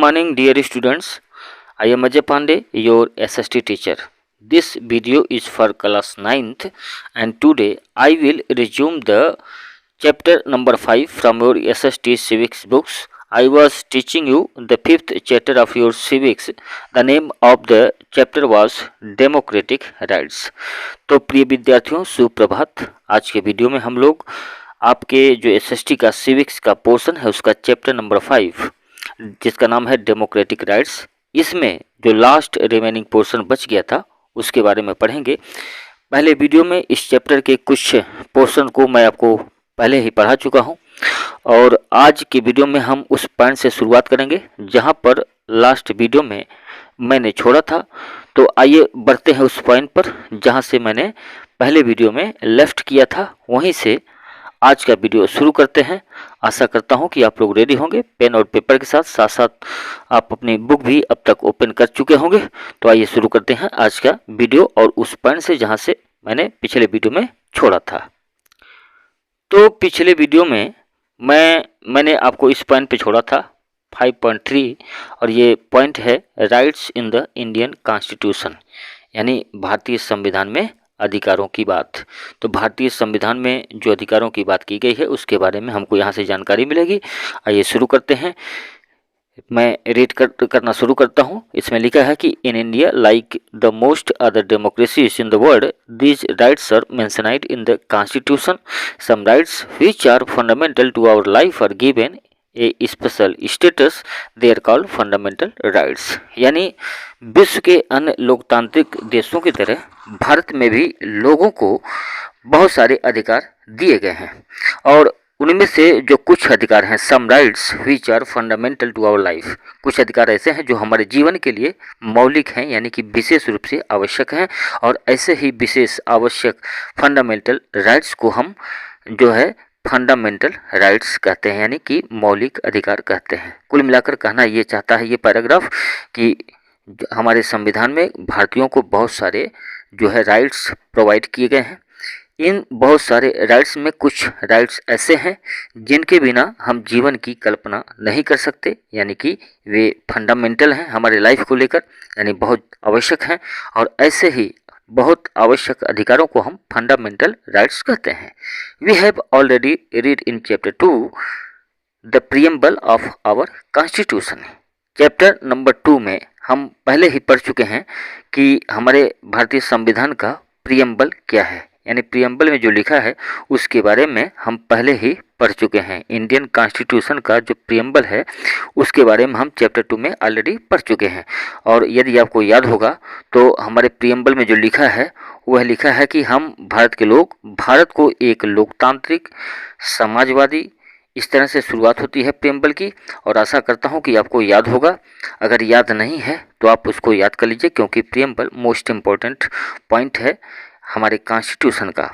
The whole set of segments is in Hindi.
morning, dear students. I am Ajay Pandey, your SST teacher. This video is for class 9th, and today I will resume the chapter number 5 from your SST civics books. I was teaching you the 5th chapter of your civics. The name of the chapter was Democratic Rights. तो प्रिय विद्यार्थियों, सुप्रभात। आज के वीडियो में हम लोग आपके जो SST का सिविक्स का पोर्शन है उसका चैप्टर नंबर 5 जिसका नाम है डेमोक्रेटिक राइट्स, इसमें जो लास्ट रिमेनिंग पोर्शन बच गया था उसके बारे में पढ़ेंगे। पहले वीडियो में इस चैप्टर के कुछ पोर्शन को मैं आपको पहले ही पढ़ा चुका हूं और आज के वीडियो में हम उस पॉइंट से शुरुआत करेंगे जहां पर लास्ट वीडियो में मैंने छोड़ा था। तो आइए बढ़ते हैं उस पॉइंट पर जहां से मैंने पहले वीडियो में लेफ्ट किया था, वहीं से आज का वीडियो शुरू करते हैं। आशा करता हूं कि आप लोग रेडी होंगे पेन और पेपर के साथ साथ आप अपनी बुक भी अब तक ओपन कर चुके होंगे। तो आइए शुरू करते हैं आज का वीडियो और उस पॉइंट से जहां से मैंने पिछले वीडियो में छोड़ा था। तो पिछले वीडियो में मैंने आपको इस पॉइंट पे छोड़ा था 5.3 और ये पॉइंट है rights in the Indian constitution, यानी भारतीय संविधान में अधिकारों की बात। तो भारतीय संविधान में जो अधिकारों की बात की गई है उसके बारे में हमको यहाँ से जानकारी मिलेगी। आइए शुरू करते हैं। मैं रीड करना शुरू करता हूँ। इसमें लिखा है कि in India like the most other democracies in the world these rights are mentioned in the constitution. Some rights which are fundamental to our life are given a special status, they are called fundamental rights. यानी विश्व के अन्य लोकतांत्रिक देशों की तरह भारत में भी लोगों को बहुत सारे अधिकार दिए गए हैं और उनमें से जो कुछ अधिकार हैं, some rights which are fundamental to our life, कुछ अधिकार ऐसे हैं जो हमारे जीवन के लिए मौलिक हैं, यानी कि विशेष रूप से आवश्यक हैं। और ऐसे ही विशेष आवश्यक फंडामेंटल राइट्स को हम जो है फंडामेंटल राइट्स कहते हैं, यानी कि मौलिक अधिकार कहते हैं। कुल मिलाकर कहना ये चाहता है ये पैराग्राफ कि हमारे संविधान में भारतीयों को बहुत सारे जो है राइट्स प्रोवाइड किए गए हैं। इन बहुत सारे राइट्स में कुछ राइट्स ऐसे हैं जिनके बिना हम जीवन की कल्पना नहीं कर सकते, यानी कि वे फंडामेंटल हैं हमारे लाइफ को लेकर, यानी बहुत आवश्यक हैं। और ऐसे ही बहुत आवश्यक अधिकारों को हम फंडामेंटल राइट्स कहते हैं। We have already read in chapter 2 the preamble of our constitution. Chapter number 2 में हम पहले ही पढ़ चुके हैं कि हमारे भारतीय संविधान का प्रीएम्बल क्या है, यानी प्रीएम्बल में जो लिखा है उसके बारे में हम पहले ही पढ़ चुके हैं। इंडियन कॉन्स्टिट्यूशन का जो प्रीएम्बल है उसके बारे में हम चैप्टर 2 में ऑलरेडी पढ़ चुके हैं। और यदि आपको याद होगा तो हमारे प्रीएम्बल में जो लिखा है वह लिखा है कि हम भारत के लोग भारत को एक लोकतांत्रिक समाजवादी, इस तरह से शुरुआत होती है प्रीएम्बल की। और आशा करता हूं कि आपको याद होगा। अगर याद नहीं है तो आप उसको याद कर लीजिए, क्योंकि प्रीएम्बल मोस्ट इम्पोर्टेंट पॉइंट है हमारे कॉन्स्टिट्यूशन का।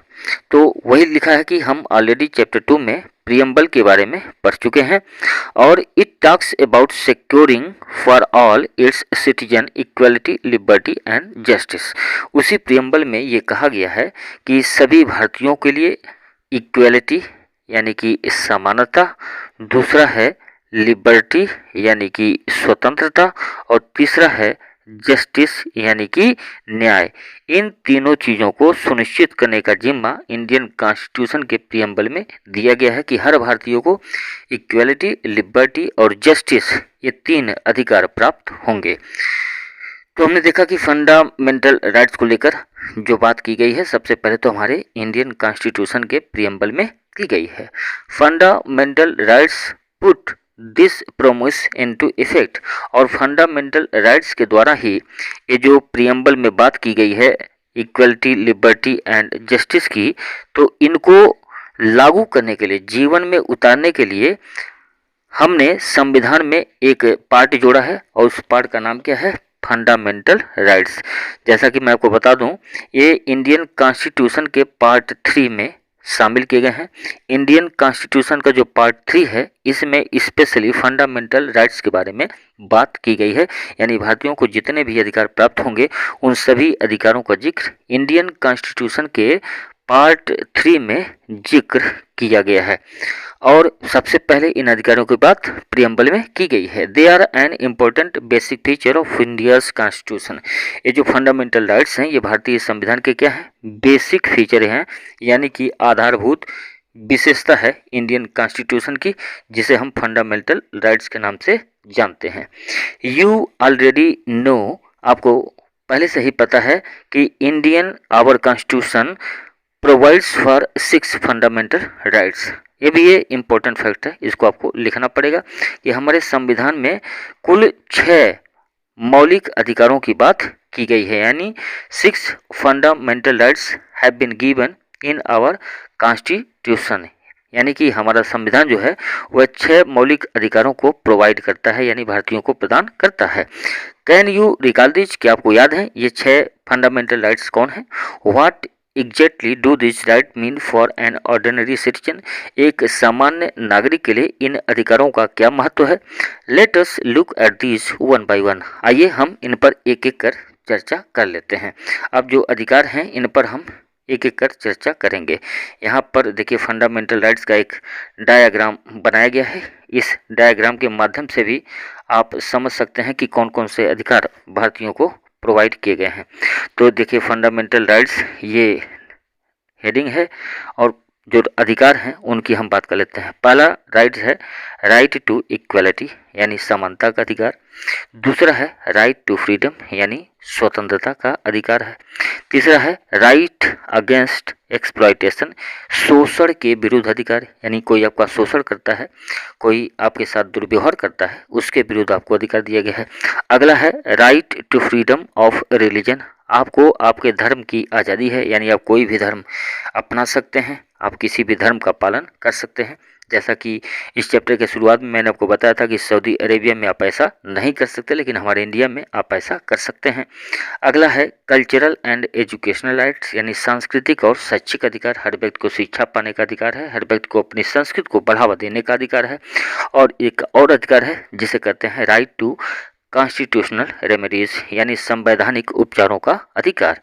तो वही लिखा है कि हम ऑलरेडी चैप्टर 2 में प्रीएम्बल के बारे में पढ़ चुके हैं और it talks about securing for all it's citizen equality, liberty and justice. उसी प्रीएम्बल में ये कहा गया है कि सभी भारतीयों के लिए इक्वलिटी यानी कि समानता, दूसरा है लिबर्टी यानी कि स्वतंत्रता, और तीसरा है जस्टिस यानी कि न्याय। इन तीनों चीज़ों को सुनिश्चित करने का जिम्मा इंडियन कॉन्स्टिट्यूशन के प्रीएम्बल में दिया गया है कि हर भारतीय को इक्वलिटी, लिबर्टी और जस्टिस, ये 3 अधिकार प्राप्त होंगे। तो हमने देखा कि फंडामेंटल राइट्स को लेकर जो बात की गई है सबसे पहले तो हमारे इंडियन कॉन्स्टिट्यूशन के प्रीएम्बल में की गई है। Fundamental rights put this promise into effect, और फंडामेंटल राइट्स के द्वारा ही ये जो प्रीएम्बल में बात की गई है इक्वलिटी, लिबर्टी एंड जस्टिस की, तो इनको लागू करने के लिए, जीवन में उतारने के लिए हमने संविधान में एक पार्ट जोड़ा है और उस पार्ट का नाम क्या है, फंडामेंटल राइट्स। जैसा कि मैं आपको बता दूं, ये इंडियन कॉन्स्टिट्यूशन के पार्ट 3 में शामिल किए गए हैं। इंडियन कॉन्स्टिट्यूशन का जो पार्ट 3 है इसमें स्पेशली फंडामेंटल राइट्स के बारे में बात की गई है, यानी भारतीयों को जितने भी अधिकार प्राप्त होंगे उन सभी अधिकारों का जिक्र इंडियन कॉन्स्टिट्यूशन के पार्ट 3 में जिक्र किया गया है। और सबसे पहले इन अधिकारों की बात प्रियम्बल में की गई है। They are an important basic feature of India's constitution. ये जो फंडामेंटल राइट्स हैं ये भारतीय संविधान के क्या हैं, बेसिक फीचर हैं, यानी कि आधारभूत विशेषता है इंडियन कॉन्स्टिट्यूशन की, जिसे हम फंडामेंटल राइट्स के नाम से जानते हैं। यू ऑलरेडी नो, आपको पहले से ही पता है कि Indian our constitution provides for 6 fundamental rights. ये भी ये इम्पोर्टेंट फैक्ट है, इसको आपको लिखना पड़ेगा कि हमारे संविधान में कुल 6 मौलिक अधिकारों की बात की गई है, यानी 6 fundamental rights have been given in our constitution. यानी कि हमारा संविधान जो है वह 6 मौलिक अधिकारों को प्रोवाइड करता है, यानी भारतीयों को प्रदान करता है। कैन यू रिकॉल दिस, क्या आपको याद है ये 6 फंडामेंटल राइट्स कौन है? What exactly do this right mean for an ordinary citizen, एक सामान्य नागरिक के लिए इन अधिकारों का क्या महत्व है? Let us look at this one by one, आइए हम इन पर एक एक कर चर्चा कर लेते हैं। अब जो अधिकार हैं इन पर हम एक एक कर चर्चा करेंगे। यहाँ पर देखिए फंडामेंटल राइट्स का एक डायग्राम बनाया गया है। इस डायग्राम के माध्यम से भी आप समझ सकते हैं कि कौन कौन से अधिकार भारतीयों को प्रोवाइड किए गए हैं। तो देखिए फंडामेंटल राइट्स ये हेडिंग है और जो अधिकार हैं उनकी हम बात कर लेते हैं। पहला राइट है राइट टू इक्वलिटी, यानी समानता का अधिकार। दूसरा है राइट टू फ्रीडम, यानी स्वतंत्रता का अधिकार है। तीसरा है राइट अगेंस्ट एक्सप्लॉयटेशन, शोषण के विरुद्ध अधिकार, यानी कोई आपका शोषण करता है, कोई आपके साथ दुर्व्यवहार करता है, उसके विरुद्ध आपको अधिकार दिया गया है। अगला है right to freedom of religion, आपको आपके धर्म की आज़ादी है, यानी आप कोई भी धर्म अपना सकते हैं, आप किसी भी धर्म का पालन कर सकते हैं। जैसा कि इस चैप्टर के शुरुआत में मैंने आपको बताया था कि सऊदी अरेबिया में आप ऐसा नहीं कर सकते, लेकिन हमारे इंडिया में आप ऐसा कर सकते हैं। अगला है कल्चरल एंड एजुकेशनल राइट्स, यानी सांस्कृतिक और शैक्षिक अधिकार, हर व्यक्ति को शिक्षा पाने का अधिकार है, हर व्यक्ति को अपनी संस्कृति को बढ़ावा देने का अधिकार है। और एक और अधिकार है जिसे कहते हैं राइट टू कॉन्स्टिट्यूशनल रेमेडीज, यानी संवैधानिक उपचारों का अधिकार।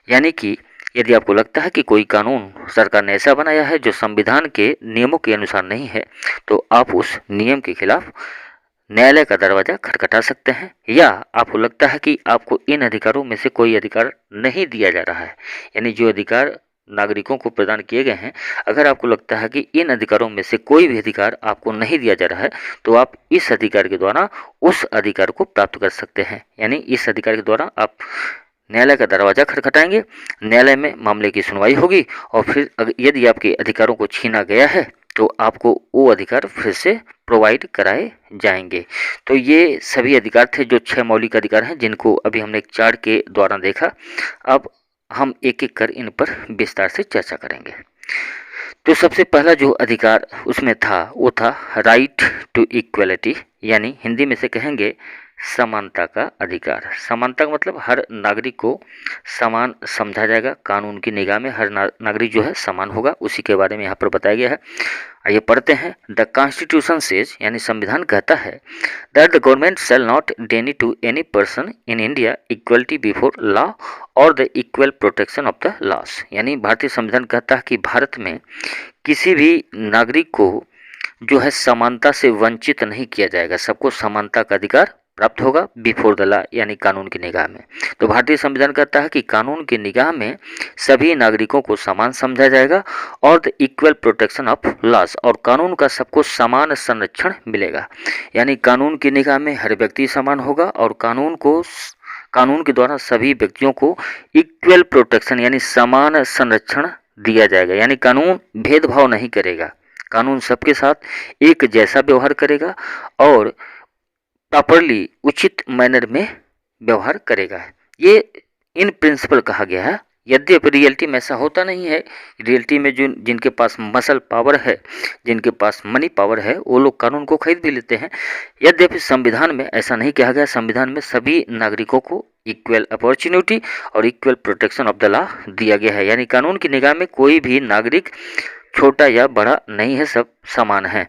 यानी कि यदि आपको लगता है कि कोई कानून सरकार ने ऐसा बनाया है जो संविधान के नियमों के अनुसार नहीं है, तो आप उस नियम के खिलाफ न्यायालय का दरवाजा खटखटा सकते हैं। या आपको लगता है कि आपको इन अधिकारों में से कोई अधिकार नहीं दिया जा रहा है, यानी जो अधिकार नागरिकों को प्रदान किए गए हैं, अगर आपको लगता है कि इन अधिकारों में से कोई भी अधिकार आपको नहीं दिया जा रहा है, तो आप इस अधिकार के द्वारा उस अधिकार को प्राप्त कर सकते हैं। यानी इस अधिकार के द्वारा आप न्यायालय का दरवाजा खटखटाएंगे, न्यायालय में मामले की सुनवाई होगी और फिर यदि आपके अधिकारों को छीना गया है तो आपको वो अधिकार फिर से प्रोवाइड कराए जाएंगे। तो ये सभी अधिकार थे जो 6 मौलिक अधिकार हैं जिनको अभी हमने एक चार्ट के द्वारा देखा। अब हम एक एक कर इन पर विस्तार से चर्चा करेंगे। तो सबसे पहला जो अधिकार उसमें था वो था राइट टू इक्वलिटी, यानी हिंदी में से कहेंगे समानता का अधिकार। समानता का मतलब हर नागरिक को समान समझा जाएगा, कानून की निगाह में हर नागरिक जो है समान होगा, उसी के बारे में यहाँ पर बताया गया है। आइए पढ़ते हैं। द कॉन्स्टिट्यूशन सेज, यानी संविधान कहता है that the government shall not deny to any person in India equality before law और the equal protection of the laws, यानी भारतीय संविधान कहता है कि भारत में किसी भी नागरिक को जो है समानता से वंचित नहीं किया जाएगा, सबको समानता का अधिकार प्राप्त होगा बिफोर द लॉ, यानी कानून की निगाह में। तो भारतीय संविधान कहता है कि कानून की निगाह में सभी नागरिकों को समान समझा जाएगा और the equal protection of loss, और कानून का सबको समान संरक्षण मिलेगा। यानी कानून की निगाह में हर व्यक्ति समान होगा और कानून के द्वारा सभी व्यक्तियों को इक्वल प्रोटेक्शन यानी समान संरक्षण दिया जाएगा। यानी कानून भेदभाव नहीं करेगा, कानून सबके साथ एक जैसा व्यवहार करेगा और प्रॉपरली उचित मैनर में व्यवहार करेगा। ये इन प्रिंसिपल कहा गया है। यद्यपि रियलिटी में ऐसा होता नहीं है। रियलिटी में जो जिनके पास मसल पावर है, जिनके पास मनी पावर है, वो लोग कानून को खरीद भी लेते हैं। यद्यपि संविधान में ऐसा नहीं कहा गया। संविधान में सभी नागरिकों को इक्वल अपॉर्चुनिटी और equal protection of the law दिया गया है। यानी कानून की निगाह में कोई भी नागरिक छोटा या बड़ा नहीं है, सब समान है।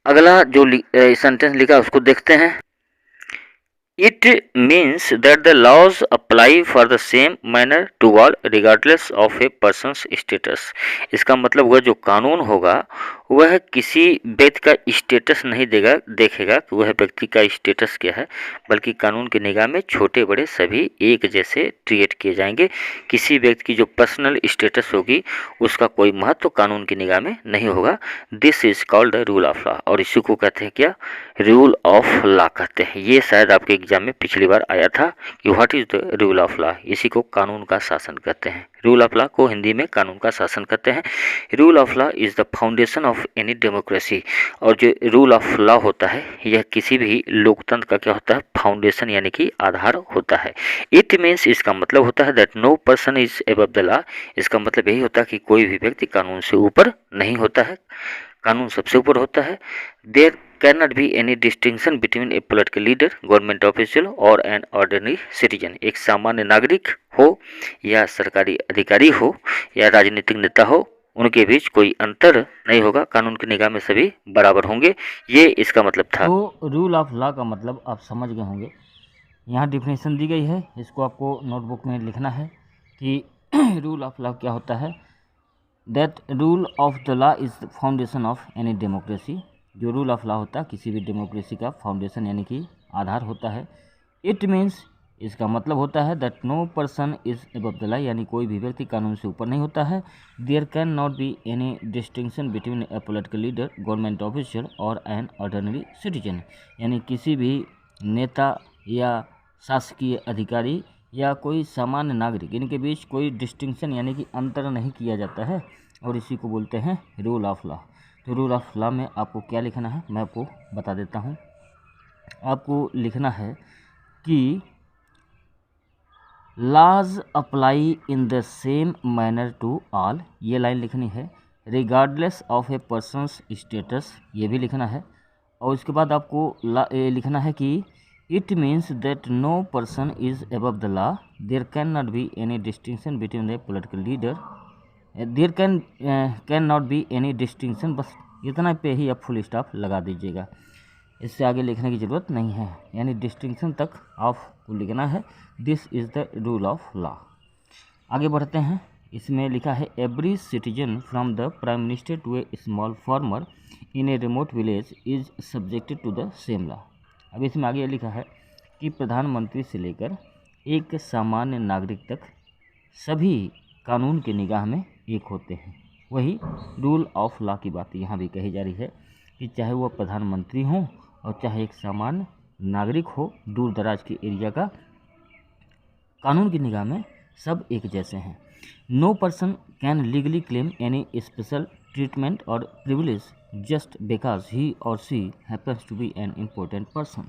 अगला जो सेंटेंस लिखा उसको देखते हैं। It means that the laws apply for the same manner to all regardless of a person's status. इसका मतलब वह जो कानून होगा वह किसी व्यक्ति का स्टेटस नहीं देखेगा कि वह व्यक्ति का स्टेटस क्या है, बल्कि कानून की निगाह में छोटे बड़े सभी एक जैसे ट्रीट किए जाएंगे। किसी व्यक्ति की जो पर्सनल स्टेटस होगी उसका कोई महत्व कानून की निगाह में नहीं होगा। This is called the rule of law, और इसी को कहते हैं क्या, रूल ऑफ लॉ कहते हैं। ये शायद आपके एग्जाम में पिछली बार आया था कि what is the rule of law. इसी को कानून का शासन कहते हैं। रूल ऑफ लॉ को हिंदी में कानून का शासन कहते हैं। Rule of law is the foundation of any democracy. और जो रूल ऑफ लॉ होता है यह किसी भी लोकतंत्र का क्या होता है, फाउंडेशन यानी कि आधार होता है। इट मीन्स, इसका मतलब होता है that no person is above the law. इसका मतलब यही होता है कि कोई भी व्यक्ति कानून से ऊपर नहीं होता है, कानून सबसे ऊपर होता है। There can not be any distinction between a political leader, government official और एन ऑर्डिनरी सिटीजन। एक सामान्य नागरिक हो या सरकारी अधिकारी हो या राजनीतिक नेता हो, उनके बीच कोई अंतर नहीं होगा, कानून की निगाह में सभी बराबर होंगे। ये इसका मतलब था। तो रूल ऑफ लॉ का मतलब आप समझ गए होंगे। यहाँ डिफिनेशन दी गई है, इसको आपको नोटबुक में लिखना है कि रूल ऑफ लॉ क्या होता है। That rule of the law is the foundation of any democracy. जो रूल ऑफ लॉ होता है किसी भी डेमोक्रेसी का फाउंडेशन यानी कि आधार होता है। इट मीन्स, इसका मतलब होता है that no person is above the law, यानी कोई भी व्यक्ति कानून से ऊपर नहीं होता है। There can not be any distinction between a political leader, government official और एन ऑर्डिनरी सिटीजन, यानी किसी भी नेता या शासकीय अधिकारी या कोई सामान्य नागरिक, इनके बीच कोई डिस्टिंक्शन यानी कि अंतर नहीं किया जाता है, और इसी को बोलते हैं रूल ऑफ लॉ। तो रूल ऑफ लॉ में आपको क्या लिखना है मैं आपको बता देता हूँ। आपको लिखना है कि laws apply in the same manner to all, ये लाइन लिखनी है। Regardless of a person's status, ये भी लिखना है। और उसके बाद आपको लिखना है कि it means that no person is above the law, there can not be any distinction between the political leader, there can not be any distinction. बस इतना पे ही आप फुल स्टॉप लगा दीजिएगा, इससे आगे लिखने की ज़रूरत नहीं है, यानी डिस्टिंक्शन तक आपको लिखना है। This is the rule of law. आगे बढ़ते हैं। इसमें लिखा है every citizen from the prime minister to a small farmer in a remote village is subjected to the same law. अब इसमें आगे लिखा है कि प्रधानमंत्री से लेकर एक सामान्य नागरिक तक सभी कानून की निगाह में एक होते हैं। वही रूल ऑफ लॉ की बात यहाँ भी कही जा रही है कि चाहे वह प्रधानमंत्री हो और चाहे एक सामान्य नागरिक हो, दूर दराज के एरिया का, कानून की निगाह में सब एक जैसे हैं। No person can legally claim any special treatment or privilege just because he or she happens to be an important person.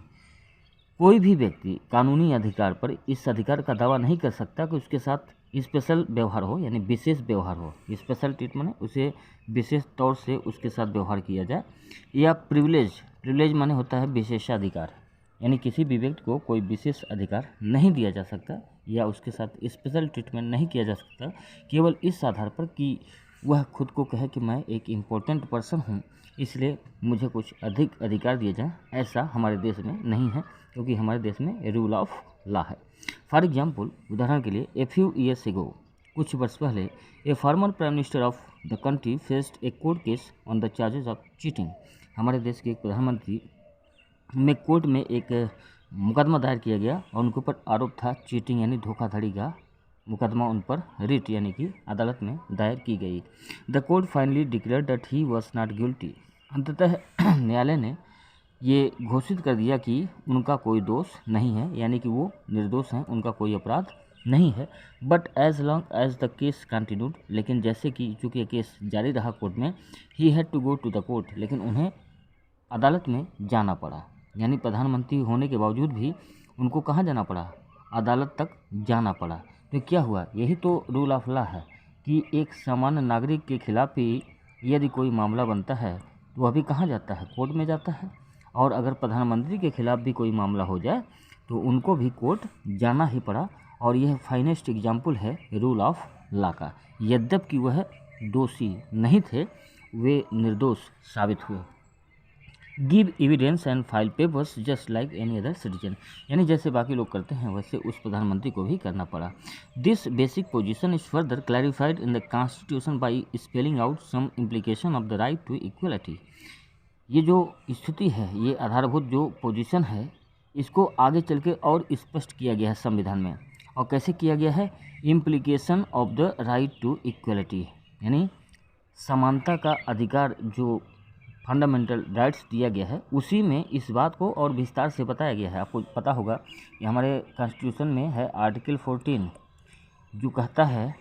कोई भी व्यक्ति कानूनी अधिकार पर इस अधिकार का दावा नहीं कर सकता कि उसके साथ स्पेशल व्यवहार हो, यानी विशेष व्यवहार हो। स्पेशल ट्रीटमेंट है, उसे विशेष तौर से उसके साथ व्यवहार किया जाए, या प्रिविलेज माने होता है विशेषाधिकार, यानी किसी भी व्यक्ति को कोई विशेष अधिकार नहीं दिया जा सकता या उसके साथ स्पेशल ट्रीटमेंट नहीं किया जा सकता केवल इस आधार पर कि वह खुद को कहे कि मैं एक इम्पोर्टेंट पर्सन हूँ, इसलिए मुझे कुछ अधिक अधिकार दिए जाएँ। ऐसा हमारे देश में नहीं है, क्योंकि हमारे देश में रूल ऑफ लॉ है। फॉर एग्जाम्पल, उदाहरण के लिए, ए फ्यू ईयर्स एगो, कुछ वर्ष पहले, ए former prime minister of the country faced a court case on the charges of cheating. हमारे देश के एक प्रधानमंत्री में कोर्ट में एक मुकदमा दायर किया गया और उनके ऊपर आरोप था चीटिंग यानी धोखाधड़ी का मुकदमा उन पर रिट यानी कि अदालत में दायर की गई। The court finally declared that he was not guilty. अंततः न्यायालय ने ये घोषित कर दिया कि उनका कोई दोष नहीं है, यानी कि वो निर्दोष हैं, उनका कोई अपराध नहीं है। But as long as the case continued, लेकिन जैसे कि चूँकि केस जारी रहा कोर्ट में, he had to go to the court, लेकिन उन्हें अदालत में जाना पड़ा। यानी प्रधानमंत्री होने के बावजूद भी उनको कहाँ जाना पड़ा, अदालत तक जाना पड़ा। तो क्या हुआ, यही तो रूल ऑफ लॉ है कि एक सामान्य नागरिक के खिलाफ ही यदि कोई मामला बनता है तो वह भी कहाँ जाता है, कोर्ट में जाता है। और अगर प्रधानमंत्री के खिलाफ भी कोई मामला हो जाए तो उनको भी कोर्ट जाना ही पड़ा। और यह फाइनेस्ट एग्जाम्पल है रूल ऑफ लॉ का। यद्यपि कि वह दोषी नहीं थे, वे निर्दोष साबित हुए। Give evidence and file papers just like any other citizen, यानी जैसे बाकी लोग करते हैं वैसे उस प्रधानमंत्री को भी करना पड़ा। This basic position is further clarified in the constitution by spelling out some implication of the right to equality. ये जो स्थिति है, ये आधारभूत जो पोजीशन है, इसको आगे चल के और स्पष्ट किया गया है संविधान में। और कैसे किया गया है? Implication of the right to equality, यानी समानता का अधिकार जो फंडामेंटल राइट्स दिया गया है, उसी में इस बात को और विस्तार से बताया गया है। आपको पता होगा कि हमारे कॉन्स्टिट्यूशन में है आर्टिकल 14 जो कहता है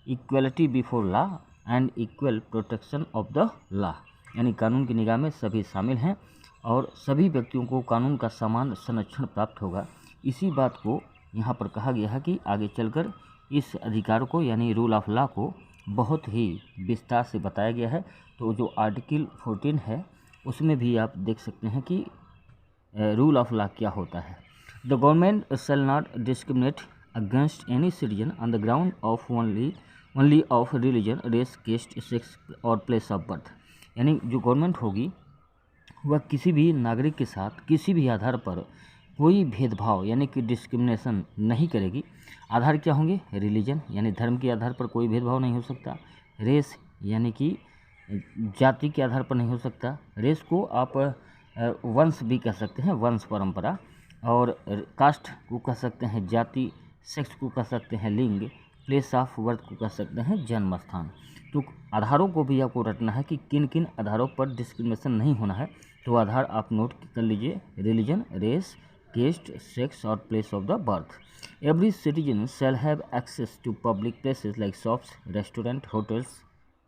equality before law and equal protection of the law, यानी कानून की निगाह में सभी शामिल हैं और सभी व्यक्तियों को कानून का समान संरक्षण प्राप्त होगा। इसी बात को यहाँ पर कहा गया है कि आगे चलकर इस अधिकार को यानी रूल ऑफ लॉ को बहुत ही विस्तार से बताया गया है। तो जो आर्टिकल 14 है उसमें भी आप देख सकते हैं कि रूल ऑफ लॉ क्या होता है। The government shall not discriminate against any citizen on the ground of only of religion, race, caste, sex or place of birth, यानी जो गवर्नमेंट होगी वह किसी भी नागरिक के साथ किसी भी आधार पर कोई भेदभाव यानी कि डिस्क्रिमिनेशन नहीं करेगी। आधार क्या होंगे? रिलीजन यानी धर्म के आधार पर कोई भेदभाव नहीं हो सकता, रेस यानी कि जाति के आधार पर नहीं हो सकता, रेस को आप वंश भी कह सकते हैं, वंश परंपरा, और कास्ट को कह सकते हैं जाति, सेक्स को कह सकते हैं लिंग, प्लेस ऑफ बर्थ को कह सकते हैं जन्म स्थान। तो आधारों को भी आपको रटना है कि किन किन आधारों पर डिस्क्रिमिनेशन नहीं होना है। तो आधार आप नोट कर लीजिए, religion, race, caste, sex or place of the birth. Every citizen shall have access to public places like shops, restaurant, hotels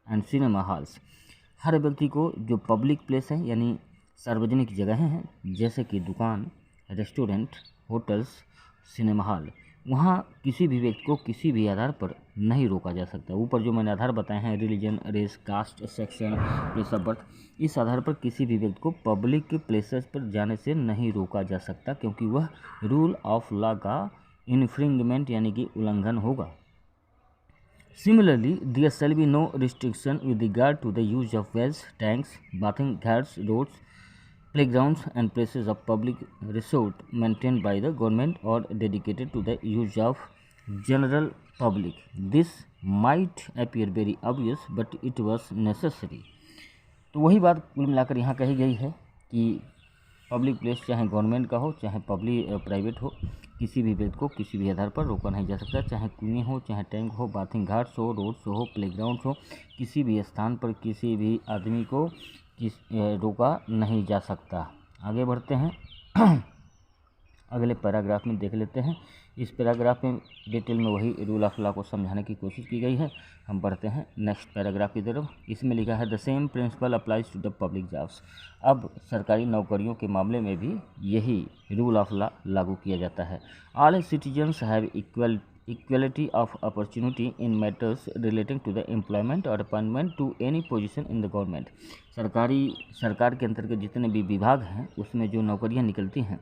and cinema halls. हर व्यक्ति को जो पब्लिक प्लेस है यानी सार्वजनिक जगहें हैं जैसे कि दुकान, रेस्टोरेंट, होटल्स, सिनेमा हॉल, वहाँ किसी भी व्यक्ति को किसी भी आधार पर नहीं रोका जा सकता। ऊपर जो मैंने आधार बताए हैं religion, race, caste, section, place of birth, इस आधार पर किसी भी व्यक्ति को पब्लिक प्लेसेस पर जाने से नहीं रोका जा सकता क्योंकि वह रूल ऑफ लॉ का इन्फ्रिंगमेंट यानी कि उल्लंघन होगा। Similarly, there shall be no restriction with regard to the use of wells, tanks, bathing ghats, roads, playgrounds and places of public resort maintained by the government or dedicated to the use of general public. This might appear very obvious but it was necessary. तो वही बात कुल मिलाकर यहाँ कही गई है कि पब्लिक प्लेस चाहे गवर्नमेंट का हो चाहे प्राइवेट हो, किसी भी व्यक्ति को किसी भी आधार पर रोका नहीं जा सकता, चाहे कुएं हो, चाहे टैंक हो, बाथिंग घाट्स हो, रोड्स हो, प्लेग्राउंड्स हो, किसी भी स्थान पर किसी भी आदमी को रोका नहीं जा सकता। आगे बढ़ते हैं अगले पैराग्राफ में देख लेते हैं। इस पैराग्राफ में डिटेल में वही रूल ऑफ लॉ को समझाने की कोशिश की गई है। हम बढ़ते हैं नेक्स्ट पैराग्राफ की तरफ। इसमें लिखा है the same principle applies to the public jobs. अब सरकारी नौकरियों के मामले में भी यही रूल ऑफ लॉ लागू किया जाता है। All citizens have equality of opportunity in matters relating to the employment और appointment to any position in the government. सरकार के अंतर्गत जितने भी विभाग हैं उसमें जो नौकरियां निकलती हैं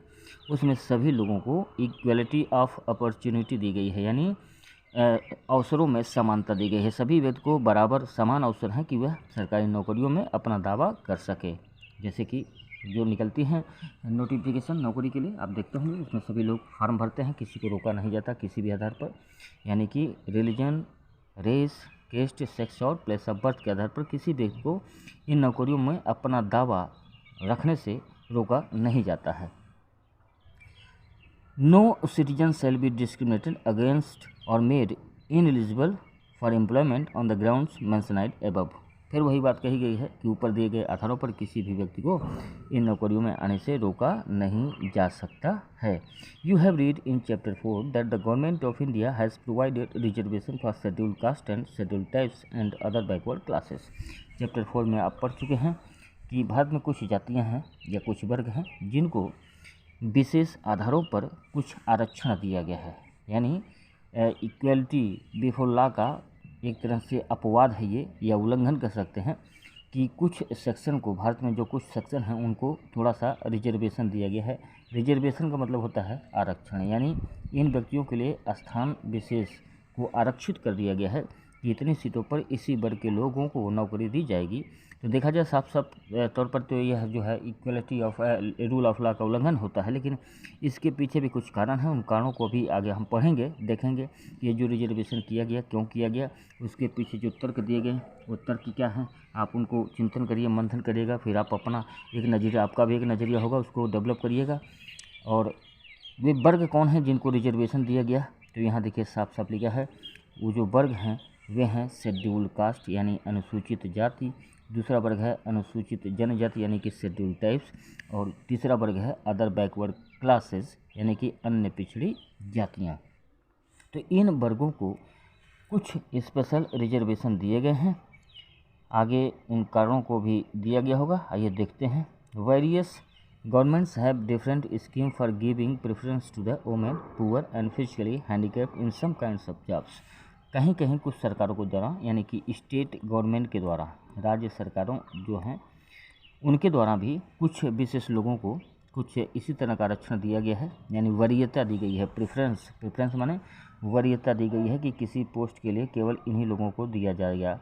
उसमें सभी लोगों को इक्वलिटी ऑफ अपॉर्चुनिटी दी गई है, यानी अवसरों में समानता दी गई है। सभी व्यक्ति को बराबर समान अवसर हैं कि वह सरकारी नौकरियों में अपना दावा कर सके। जैसे कि जो निकलती हैं नोटिफिकेशन नौकरी के लिए, आप देखते होंगे उसमें सभी लोग फॉर्म भरते हैं, किसी को रोका नहीं जाता किसी भी आधार पर, यानी कि religion, race, caste, sex or place of birth के आधार पर किसी व्यक्ति को इन नौकरियों में अपना दावा रखने से रोका नहीं जाता है। No citizen shall be discriminated against or made ineligible for employment on the grounds mentioned above. फिर वही बात कही गई है कि ऊपर दिए गए आधारों पर किसी भी व्यक्ति को इन नौकरियों में आने से रोका नहीं जा सकता है। You have read in chapter 4 that the government of India has provided reservation for scheduled caste and scheduled tribes and other backward classes. Chapter 4 में आप पढ़ चुके हैं कि भारत में कुछ जातियां हैं या कुछ वर्ग हैं जिनको विशेष आधारों पर कुछ आरक्षण दिया गया है, यानी इक्वलिटी बिफोर लॉ का एक तरह से अपवाद है ये, या उल्लंघन कर सकते हैं कि कुछ सेक्शन को, भारत में जो कुछ सेक्शन हैं उनको थोड़ा सा रिजर्वेशन दिया गया है। रिजर्वेशन का मतलब होता है आरक्षण, यानी इन व्यक्तियों के लिए स्थान विशेष को आरक्षित कर दिया गया है कि इतनी सीटों पर इसी वर्ग के लोगों को नौकरी दी जाएगी। तो देखा जाए साफ साफ तौर पर तो यह जो है equality of rule of law का उल्लंघन होता है, लेकिन इसके पीछे भी कुछ कारण हैं। उन कारणों को भी आगे हम पढ़ेंगे, देखेंगे कि ये जो रिजर्वेशन किया गया क्यों किया गया, उसके पीछे जो तर्क दिए गए वो तर्क क्या हैं, आप उनको चिंतन करिए, मंथन करिएगा, फिर आप अपना एक नज़रिया, आपका भी एक नज़रिया होगा, उसको डेवलप करिएगा। और वे वर्ग कौन हैं जिनको रिजर्वेशन दिया गया, तो यहाँ देखिए साफ साफ लिखा है, वो जो वर्ग हैं वे हैं शेड्यूल कास्ट यानी अनुसूचित जाति, दूसरा वर्ग है अनुसूचित जनजाति यानी कि शेड्यूल टाइप्स, और तीसरा वर्ग है अदर बैकवर्ड क्लासेस यानी कि अन्य पिछड़ी जातियाँ। तो इन वर्गों को कुछ स्पेशल रिजर्वेशन दिए गए हैं, आगे उन कारणों को भी दिया गया होगा, आइए देखते हैं। Various governments have different scheme for giving preference to the women, poor and physically handicapped in some kinds of jobs. कहीं कहीं कुछ सरकारों के द्वारा यानी कि स्टेट गवर्नमेंट के द्वारा, राज्य सरकारों जो हैं उनके द्वारा भी कुछ विशेष लोगों को कुछ इसी तरह का आरक्षण दिया गया है, यानी वरीयता दी गई है। प्रेफरेंस माने वरीयता दी गई है कि किसी पोस्ट के लिए केवल इन्हीं लोगों को दिया जाएगा।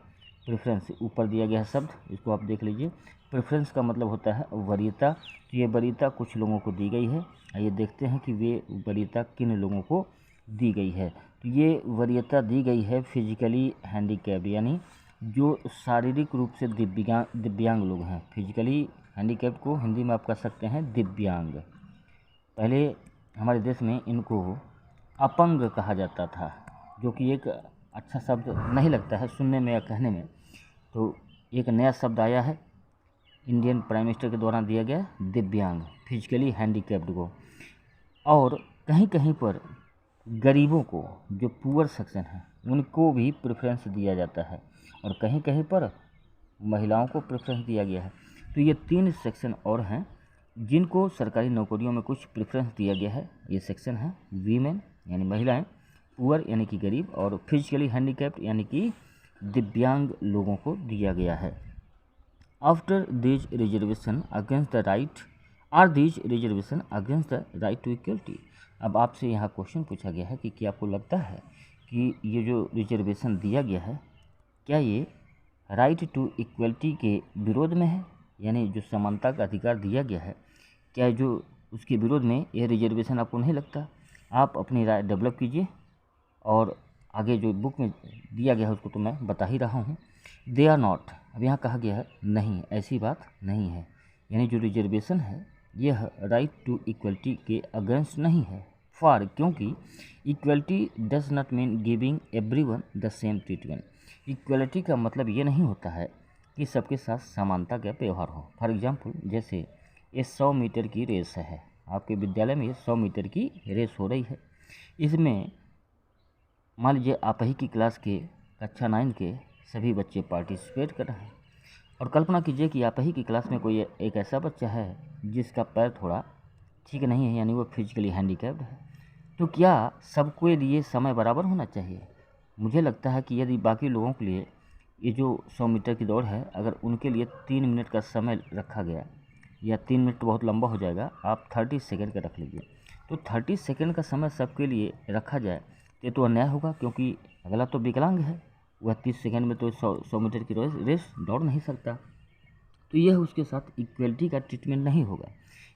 प्रेफरेंस ऊपर दिया गया है शब्द, इसको आप देख लीजिए। प्रेफरेंस का मतलब होता है वरीयता, तो ये वरीयता कुछ लोगों को दी गई है। आइए देखते हैं कि वे वरीयता किन लोगों को दी गई है। तो ये वरीयता दी गई है फिजिकली हैंडीकैप्ड यानी जो शारीरिक रूप से दिव्यांग लोग हैं। फिजिकली हैंडीकैप्ड को हिंदी में आप कह सकते हैं दिव्यांग। पहले हमारे देश में इनको अपंग कहा जाता था, जो कि एक अच्छा शब्द नहीं लगता है सुनने में या कहने में। तो एक नया शब्द आया है, इंडियन प्राइम मिनिस्टर के द्वारा दिया गया, दिव्यांग, फिजिकली हैंडीकैप्ड को। और कहीं कहीं पर गरीबों को, जो पुअर सेक्शन है, उनको भी प्रेफरेंस दिया जाता है, और कहीं कहीं पर महिलाओं को प्रेफरेंस दिया गया है। तो ये 3 सेक्शन और हैं जिनको सरकारी नौकरियों में कुछ प्रेफरेंस दिया गया है। ये सेक्शन है वीमेन यानी महिलाएं, पुअर यानी कि गरीब, और फिजिकली हैंडीकैप्ड यानी कि दिव्यांग लोगों को दिया गया है। After these reservation against the right are these reservation against the right to equality. अब आपसे यहाँ क्वेश्चन पूछा गया है कि क्या आपको लगता है कि ये जो रिजर्वेशन दिया गया है क्या ये राइट टू इक्वलिटी के विरोध में है, यानी जो समानता का अधिकार दिया गया है, क्या जो उसके विरोध में यह रिजर्वेशन आपको नहीं लगता? आप अपनी राय डेवलप कीजिए, और आगे जो बुक में दिया गया है उसको तो मैं बता ही रहा हूँ। दे आर नॉट, अब यहाँ कहा गया है नहीं, ऐसी बात नहीं है, यानी जो रिजर्वेशन है यह राइट टू इक्वलिटी के अगेंस्ट नहीं है। फॉर, क्योंकि equality does not mean giving everyone the same treatment. Equality का मतलब ये नहीं होता है कि सबके साथ समानता का व्यवहार हो। फॉर एग्जांपल, जैसे ये 100 मीटर की रेस है, आपके विद्यालय में ये 100 मीटर की रेस हो रही है। इसमें मान लीजिए आप ही की क्लास के कक्षा 9 के सभी बच्चे पार्टिसिपेट कर रहे हैं, और कल्पना कीजिए कि आप ही की क्लास में कोई एक ऐसा बच्चा है जिसका पैर थोड़ा ठीक नहीं है, यानी वो फिजिकली हैंडीकैप्ड है। तो क्या सबके लिए समय बराबर होना चाहिए? मुझे लगता है कि यदि बाकी लोगों के लिए ये जो 100 मीटर की दौड़ है, अगर उनके लिए 3 मिनट का समय रखा गया, या 3 मिनट बहुत लंबा हो जाएगा, आप 30 सेकंड का रख लीजिए, तो 30 सेकंड का समय सबके लिए रखा जाए, ये तो अन्याय होगा, क्योंकि अगला तो विकलांग है, वह 30 सेकंड में तो 100 मीटर की रेस दौड़ नहीं सकता। तो यह उसके साथ इक्वलिटी का ट्रीटमेंट नहीं होगा,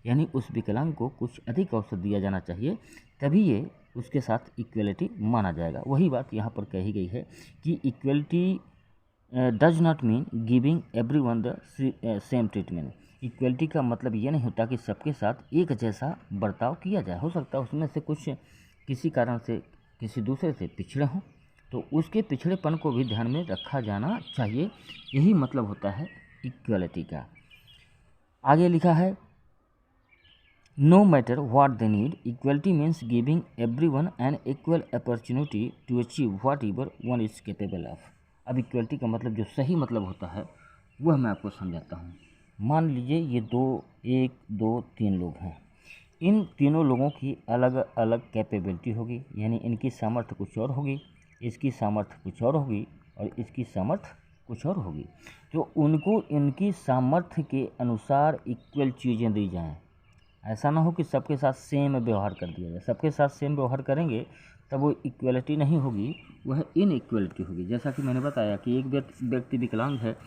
यानी उस विकलांग को कुछ अधिक अवसर दिया जाना चाहिए, तभी ये उसके साथ इक्वलिटी माना जाएगा। वही बात यहाँ पर कही गई है कि equality does not mean giving everyone the same treatment. Equality का मतलब ये नहीं होता कि सबके साथ एक जैसा बर्ताव किया जाए। हो सकता है उसमें से कुछ किसी कारण से किसी दूसरे से पिछड़े हों, तो उसके पिछड़ेपन को भी ध्यान में रखा जाना चाहिए। यही मतलब होता है इक्वलिटी का। आगे लिखा है, no matter what they need, equality means giving everyone an equal opportunity to achieve whatever one is capable of. अब इक्वलिटी का मतलब जो सही मतलब होता है वह मैं आपको समझाता हूँ। मान लीजिए ये 1 2 3 लोग हैं, इन तीनों लोगों की अलग अलग कैपेबिलिटी होगी, यानी इनकी सामर्थ्य कुछ और होगी, इसकी सामर्थ्य कुछ और होगी, और इसकी सामर्थ्य कुछ और होगी। तो उनको इनकी सामर्थ्य के अनुसार इक्वल चीज़ें दी जाएं। ऐसा ना हो कि सबके साथ सेम व्यवहार कर दिया जाए। सबके साथ सेम व्यवहार करेंगे तब वो इक्वलिटी नहीं होगी, वह इनइक्वलिटी होगी। जैसा कि मैंने बताया कि एक व्यक्ति विकलांग है,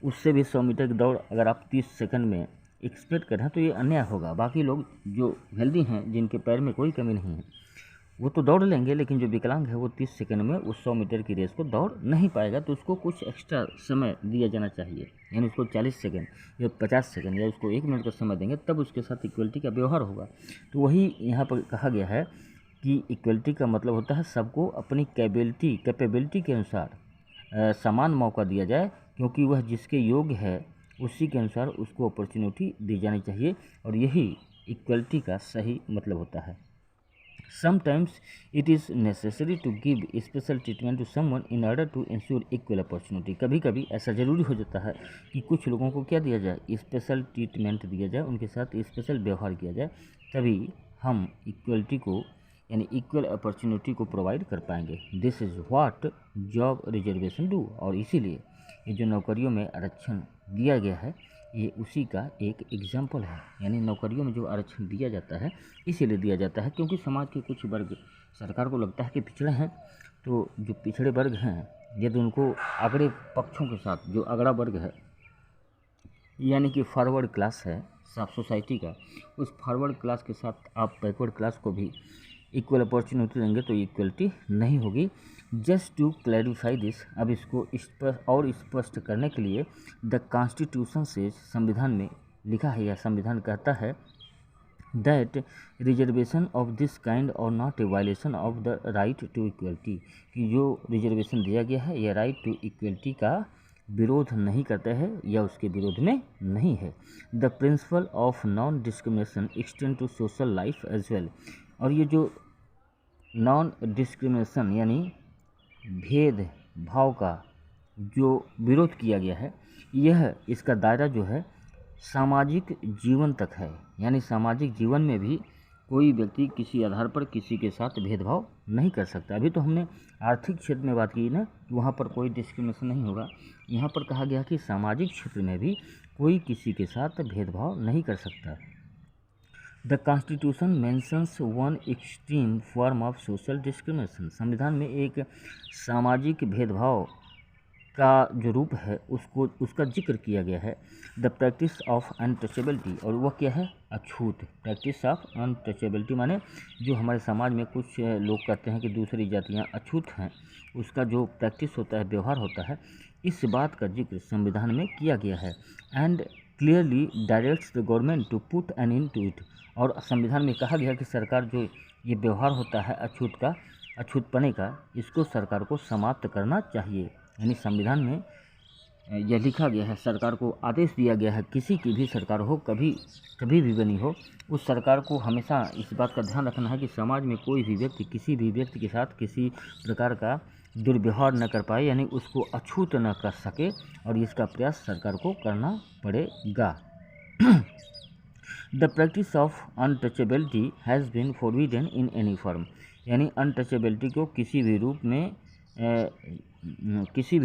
उससे भी 100 मीटर की दौड़ अगर आप 30 सेकंड में एक्सपेक्ट करें तो ये अन्याय होगा। बाकी लोग जो हेल्दी हैं, जिनके पैर में कोई कमी नहीं है, वो तो दौड़ लेंगे, लेकिन जो विकलांग है वो 30 सेकंड में उस 100 मीटर की रेस को दौड़ नहीं पाएगा। तो उसको कुछ एक्स्ट्रा समय दिया जाना चाहिए, यानी उसको 40 सेकंड या 50 सेकंड या उसको 1 मिनट का समय देंगे, तब उसके साथ इक्वलिटी का व्यवहार होगा। तो वही यहाँ पर कहा गया है कि इक्वलिटी का मतलब होता है सबको अपनी कैपेबिलिटी के अनुसार समान मौका दिया जाए, क्योंकि वह जिसके योग्य है उसी के अनुसार उसको अपॉर्चुनिटी दी जानी चाहिए, और यही इक्वलिटी का सही मतलब होता है। Sometimes it is necessary to give special treatment to someone in order to ensure equal opportunity। कभी कभी ऐसा ज़रूरी हो जाता है कि कुछ लोगों को क्या दिया जाए, स्पेशल ट्रीटमेंट दिया जाए, उनके साथ स्पेशल व्यवहार किया जाए, तभी हम इक्वलिटी को यानी इक्वल अपॉर्चुनिटी को प्रोवाइड कर पाएंगे। This is what job reservation do. और इसीलिए ये जो नौकरियों में आरक्षण दिया गया है, ये उसी का एक एग्जाम्पल है। यानी नौकरियों में जो आरक्षण दिया जाता है इसीलिए दिया जाता है क्योंकि समाज के कुछ वर्ग सरकार को लगता है कि पिछड़े हैं, तो जो पिछड़े वर्ग हैं यदि उनको अगड़े पक्षों के साथ, जो अगड़ा वर्ग है यानी कि फॉरवर्ड क्लास है सब सोसाइटी का, उस फॉरवर्ड क्लास के साथ आप बैकवर्ड क्लास को भी इक्वल अपॉर्चुनिटी देंगे तो इक्वलिटी नहीं होगी। जस्ट टू क्लैरिफाई दिस, अब इसको स्पष्ट करने के लिए द कॉन्स्टिट्यूशन से, संविधान में लिखा है या संविधान कहता है that reservation of this kind और not a violation of the right to equality, कि जो रिजर्वेशन दिया गया है यह राइट टू इक्वलिटी का विरोध नहीं करता है या उसके विरोध में नहीं है। The principle of non discrimination extend to social life as well, और ये जो नॉन डिस्क्रिमिनेशन यानी भेदभाव का जो विरोध किया गया है, यह इसका दायरा जो है सामाजिक जीवन तक है। यानी सामाजिक जीवन में भी कोई व्यक्ति किसी आधार पर किसी के साथ भेदभाव नहीं कर सकता। अभी तो हमने आर्थिक क्षेत्र में बात की ना, वहाँ पर कोई डिस्क्रिमिनेशन नहीं होगा। यहाँ पर कहा गया कि सामाजिक क्षेत्र में भी कोई किसी के साथ भेदभाव नहीं कर सकता। The constitution mentions one extreme form of social discrimination, संविधान में एक सामाजिक भेदभाव का जो रूप है उसका जिक्र किया गया है। द प्रैक्टिस ऑफ अनटचेबिलिटी, और वह क्या है, अछूत। प्रैक्टिस ऑफ अनटचेबिलिटी माने जो हमारे समाज में कुछ लोग कहते हैं कि दूसरी जातियां अछूत हैं, उसका जो प्रैक्टिस होता है, व्यवहार होता है, इस बात का जिक्र संविधान में किया गया है। And clearly directs the government to put an end to it, और संविधान में कहा गया कि सरकार जो ये व्यवहार होता है अछूतपने का, इसको सरकार को समाप्त करना चाहिए। यानी संविधान में यह लिखा गया है, सरकार को आदेश दिया गया है, किसी की भी सरकार हो, कभी भी बनी हो, उस सरकार को हमेशा इस बात का ध्यान रखना है कि समाज में कोई भी व्यक्ति किसी भी व्यक्ति के साथ किसी प्रकार का दुर्व्यवहार न कर पाए, यानी उसको अछूत न कर सके, और इसका प्रयास सरकार को करना पड़ेगा। The practice of untouchability has been forbidden in any form, यानी अनटचेबिलिटी को किसी भी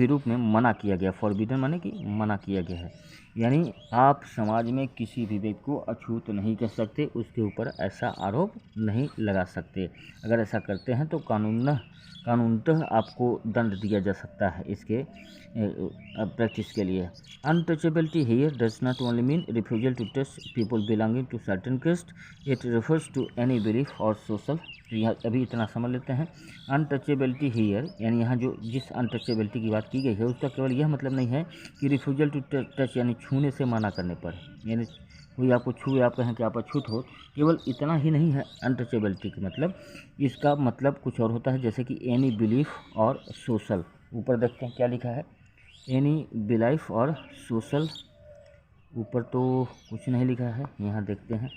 रूप में मना किया गया। फॉरबिडन माने कि मना किया गया है, यानी आप समाज में किसी भी व्यक्ति को अछूत नहीं कर सकते, उसके ऊपर ऐसा आरोप नहीं लगा सकते। अगर ऐसा करते हैं तो कानूनतः आपको दंड दिया जा सकता है इसके प्रैक्टिस के लिए। Untouchability here does not only mean refusal to touch people belonging to certain caste, it refers to any belief or social. तो यह अभी इतना समझ लेते हैं। अनटचेबिलिटी हियर यानी यहाँ जो जिस अनटचेबिलिटी की बात की गई है उसका केवल यह मतलब नहीं है कि रिफ्यूजल टू टच यानी छूने से मना करने पर, यानी कोई आपको छुए, आप कहें कि आप अछूत हो, केवल इतना ही नहीं है अनटचेबिलिटी का मतलब। इसका मतलब कुछ और होता है, जैसे कि एनी बिलीफ और सोशल। ऊपर देखते हैं क्या लिखा है, एनी बिलीफ और सोशल। ऊपर तो कुछ नहीं लिखा है, यहाँ देखते हैं।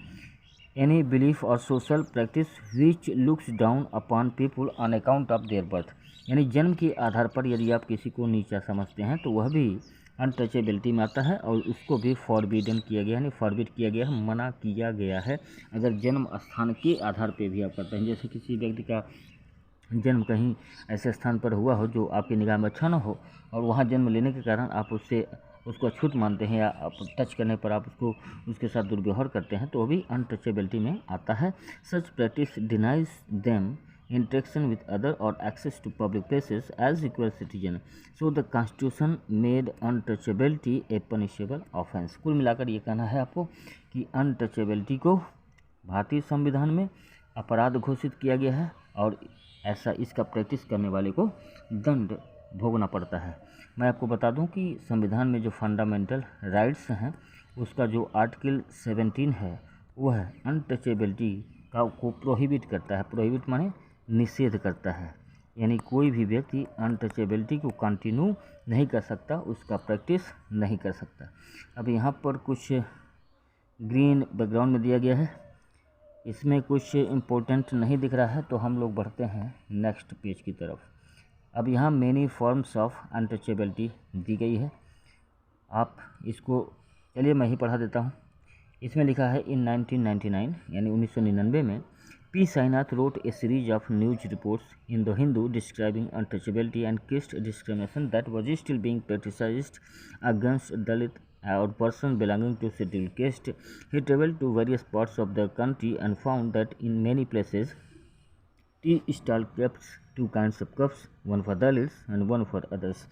Any belief or social practice which looks down upon people on account of their birth, यानी जन्म के आधार पर यदि आप किसी को नीचा समझते हैं तो वह भी अनटचेबिलिटी में आता है, और उसको भी फॉरबिडन किया गया है, यानी फॉरबिड किया गया है, मना किया गया है। अगर जन्म स्थान के आधार पर भी आप करते हैं, जैसे किसी व्यक्ति का जन्म कहीं ऐसे स्थान पर हुआ हो जो आपकी निगाह में अच्छा ना हो, और वहाँ जन्म लेने के कारण आप उसको अछूत मानते हैं, या आप टच करने पर आप उसके साथ दुर्व्यवहार करते हैं, तो वो भी अनटचेबिलिटी में आता है। Such practice denies them interaction with other or access to public places as equal citizen. So the constitution made untouchability a punishable offense. कुल मिलाकर ये कहना है आपको कि अनटचेबिलिटी को भारतीय संविधान में अपराध घोषित किया गया है और ऐसा इसका प्रैक्टिस करने वाले को दंड भोगना पड़ता है। मैं आपको बता दूं कि संविधान में जो फंडामेंटल राइट्स हैं उसका जो आर्टिकल 17 है वह अनटचेबिलिटी को प्रोहिबिट करता है। प्रोहिबिट माने निषेध करता है, यानी कोई भी व्यक्ति अनटचेबिलिटी को कंटिन्यू नहीं कर सकता, उसका प्रैक्टिस नहीं कर सकता। अब यहाँ पर कुछ ग्रीन बैकग्राउंड में दिया गया है, इसमें कुछ इम्पोर्टेंट नहीं दिख रहा है, तो हम लोग बढ़ते हैं नेक्स्ट पेज की तरफ। अब यहाँ मेनी फॉर्म्स ऑफ अनटचेबिलिटी दी गई है, आप इसको चलिए मैं ही पढ़ा देता हूँ। इसमें लिखा है इन 1999 यानी 1999 में P Sainath wrote a series of news reports in the Hindu describing untouchability and caste discrimination that was still being practiced against Dalit or persons belonging to scheduled caste. He traveled to various parts of the country and found that in many places tea stall kept two kinds of cups, one for Dalits and one for others.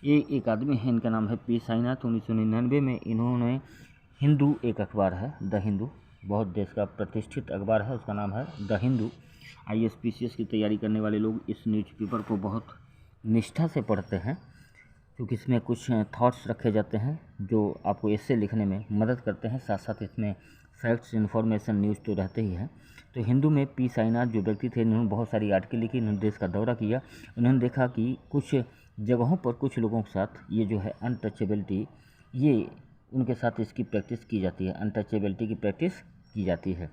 ये एक आदमी है, इनका नाम है पी साईनाथ। 1999 में इन्होंने हिंदू एक अखबार है द हिंदू, बहुत देश का प्रतिष्ठित अखबार है, उसका नाम है द हिंदू। IAS PCS की तैयारी करने वाले लोग इस न्यूज़पेपर को बहुत निष्ठा से पढ़ते हैं क्योंकि इसमें कुछ थॉट्स रखे जाते हैं जो आपको एसे लिखने में मदद करते हैं, साथ साथ इसमें फैक्ट्स इन्फॉर्मेशन न्यूज़ तो रहते ही हैं। तो हिंदू में पी साईनाथ जो व्यक्ति थे, इन्होंने बहुत सारी आर्टिकल लिखी, इन्होंने देश का दौरा किया। उन्होंने देखा कि कुछ जगहों पर कुछ लोगों के साथ ये जो है अनटचेबिलिटी, ये उनके साथ इसकी प्रैक्टिस की जाती है, अनटचेबिलिटी की प्रैक्टिस की जाती है।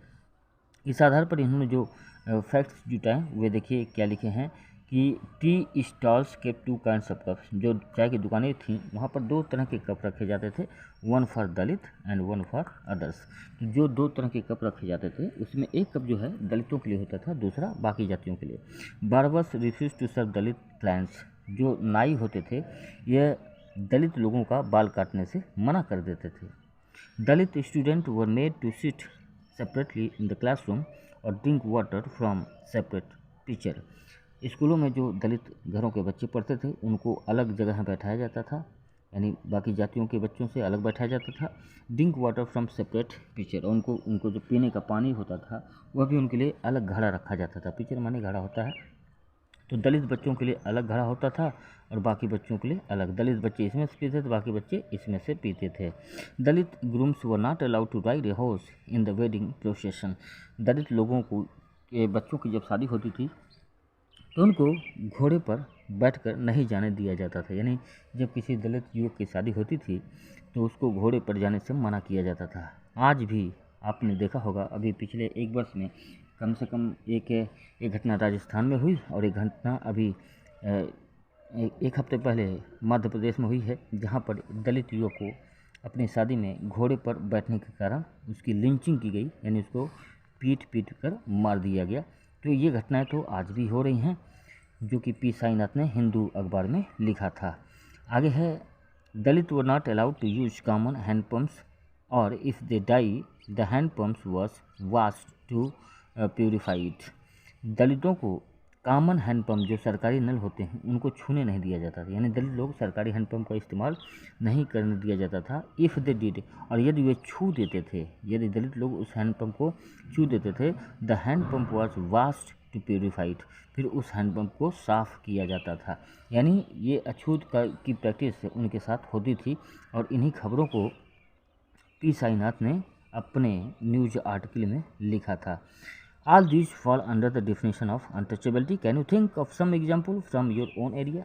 इस आधार पर इन्होंने जो फैक्ट्स जुटाए वे देखिए क्या लिखे हैं कि टी स्टॉल्स के टू काइंड्स ऑफ कप्स, जो चाय की दुकानें थीं वहाँ पर दो तरह के कप रखे जाते थे, one for Dalit and one for others. जो दो तरह के कप रखे जाते थे उसमें एक कप जो है दलितों के लिए होता था, दूसरा बाकी जातियों के लिए। Barbers refuse to serve Dalit clients, जो नाई होते थे यह दलित लोगों का बाल काटने से मना कर देते थे। Dalit student were made to sit separately in the classroom और drink water from separate teacher. स्कूलों में जो दलित घरों के बच्चे पढ़ते थे उनको अलग जगह बैठाया जाता था, यानी बाकी जातियों के बच्चों से अलग बैठाया जाता था। Drink water from separate pitcher, और उनको जो पीने का पानी होता था वह भी उनके लिए अलग घड़ा रखा जाता था। पिचर माने घड़ा होता है, तो दलित बच्चों के लिए अलग घड़ा होता था और बाकी बच्चों के लिए अलग। दलित बच्चे इसमें से पीते थे, बाकी बच्चे इसमें से पीते थे। Dalit grooms were not allowed to ride a horse in the wedding procession. Dalit लोगों को के बच्चों की जब शादी होती थी तो उनको घोड़े पर बैठकर नहीं जाने दिया जाता था, यानी जब किसी दलित युवक की शादी होती थी तो उसको घोड़े पर जाने से मना किया जाता था। आज भी आपने देखा होगा, अभी पिछले एक वर्ष में कम से कम एक घटना राजस्थान में हुई और एक घटना अभी एक हफ्ते पहले मध्य प्रदेश में हुई है, जहाँ पर दलित युवक को अपनी शादी में घोड़े पर बैठने के कारण उसकी लिंचिंग की गई, यानी उसको पीट कर मार दिया गया। तो ये घटनाएं तो आज भी हो रही हैं, जो कि पी साईनाथ ने हिंदू अखबार में लिखा था। आगे है Dalit were not allowed to use common handpumps और if they die the handpumps was washed to purified. दलितों को कॉमन हैंडपम्प जो सरकारी नल होते हैं उनको छूने नहीं दिया जाता था, यानी दलित लोग सरकारी हैंडपम्प का इस्तेमाल नहीं करने दिया जाता था। इफ़ दे डिड, और यदि वे छू देते थे, यदि दलित लोग उस हैंडपम्प को छू देते थे, the handpump was washed to purified, फिर उस हैंडपम्प को साफ़ किया जाता था। यानी ये अछूत की प्रैक्टिस उनके साथ होती थी और इन्हीं खबरों को पी साईनाथ ने अपने न्यूज आर्टिकल में लिखा था। All these fall under the definition of untouchability. Can you think of some example from your own area?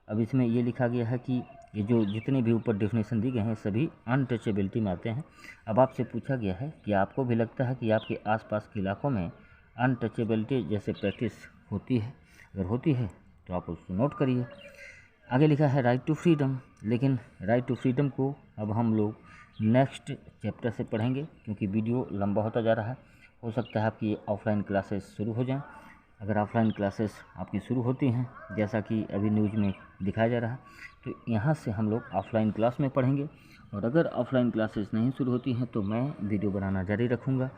अब इसमें ये लिखा गया है कि ये जो जितने भी ऊपर डेफिनेशन दी गए हैं सभी अनटचेबिलिटी में आते हैं। अब आपसे पूछा गया है कि आपको भी लगता है कि आपके आसपास के इलाकों में अनटचेबिलिटी जैसे प्रैक्टिस होती है? अगर होती है तो आप उसको नोट करिए। आगे लिखा है राइट टू फ्रीडम, लेकिन राइट टू फ्रीडम को अब हम लोग नेक्स्ट चैप्टर से पढ़ेंगे क्योंकि वीडियो लंबा होता जा रहा है। हो सकता है आपकी ऑफलाइन क्लासेस शुरू हो जाएं। अगर ऑफलाइन क्लासेस आपकी शुरू होती हैं जैसा कि अभी न्यूज़ में दिखाया जा रहा है, तो यहाँ से हम लोग ऑफलाइन क्लास में पढ़ेंगे, और अगर ऑफलाइन क्लासेस नहीं शुरू होती हैं तो मैं वीडियो बनाना जारी रखूँगा।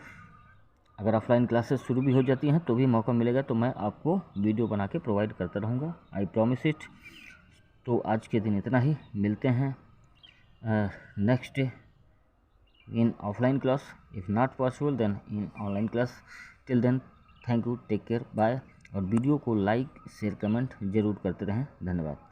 अगर ऑफलाइन क्लासेस शुरू भी हो जाती हैं तो भी मौका मिलेगा तो मैं आपको वीडियो बना के प्रोवाइड करता रहूँगा, आई प्रॉमिस इट। तो आज के दिन इतना ही, मिलते हैं next day in offline class. If not possible then in online class. Till then thank you, take care, bye. और वीडियो को लाइक शेयर कमेंट ज़रूर करते रहें। धन्यवाद।